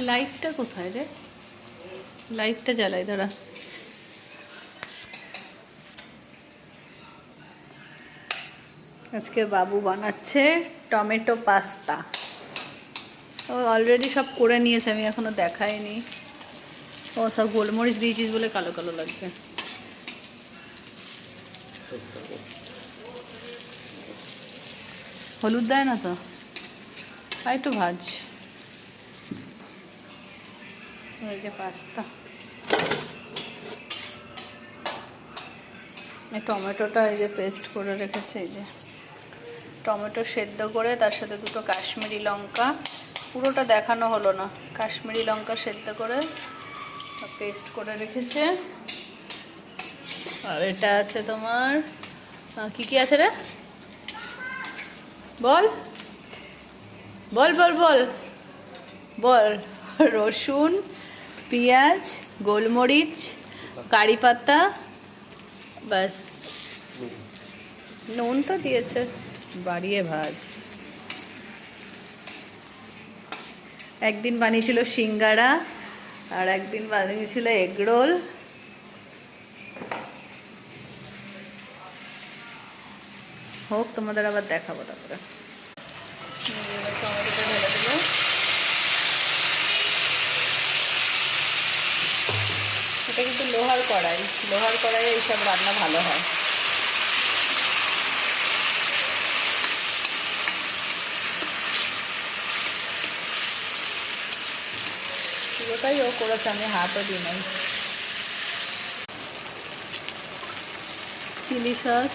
লাইটটা কোথায় রে? লাইটটা জ্বালাই দাঁড়া। আজকে বাবু বানাচ্ছে টমেটো পাস্তা। ও অলরেডি সব করে নিয়েছে, আমি এখনো দেখাইনি। ও সব গোলমরিচ দিয়েছিস বলে কালো কালো লাগছে। হলুদ দেয় না তো, আর একটু ভাজ। এই যে পাস্তা, এই টমেটোটা এই যে পেস্ট করে রেখেছে, এই যে টমেটো সেদ্ধ করে তার সাথে দুটো কাশ্মীরি লঙ্কা, পুরোটা দেখানো হলো না, কাশ্মীরি লঙ্কা সেদ্ধ করে পেস্ট করে রেখেছে। আর এটা আছে তোমার কি কি আছে রে, বল বল বল বল বল। রসুন, পেঁয়াজ, গোলমরিচ, কারি পাতা, ব্যাস। নুন তো দিয়েছে, বাড়িয়ে ভাজ। একদিন বানিয়েছিল সিঙ্গারা, আর একদিন বানিয়েছিল এগরোল। হোক, তোমাদের আবার দেখাবো তারপরে। টমেটোটা ঢেলে দেবো। এটা কিন্তু লোহার কড়াই, লোহার কড়াইয়ে এইসব রান্না ভালো হয়। পুরোটাই ও করেছে, আমি হাতও দিই নাই। চিলি সস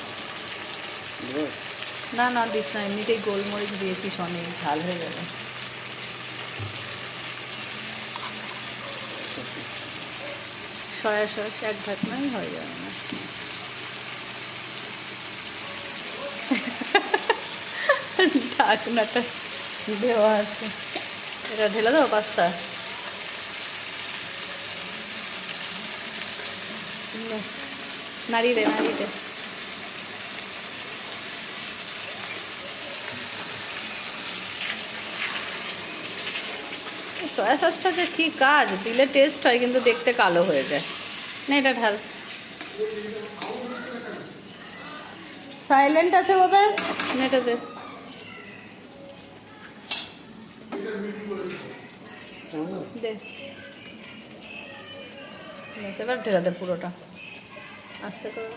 না না দিস না, এমনিতেই গোলমরিচ দিয়েছিস অনেক, ঝাল হয়ে যাবে। সয়া সস এক ঢাকনাই হয়ে যাবে না। ঢাকনাটা দেওয়া আছে, এটা ঢেলে দাও পাস্তা। নাড়িয়ে দে নাড়িয়ে দে। সয়া সসটা যে কী কাজ, দিলে টেস্ট হয় কিন্তু দেখতে কালো হয়ে যায় না। এটা ঢাল। সাইলেন্ট আছে বোধহয়, এটা দে। দে এবার ঢেলে দে পুরোটা, আস্তে করে।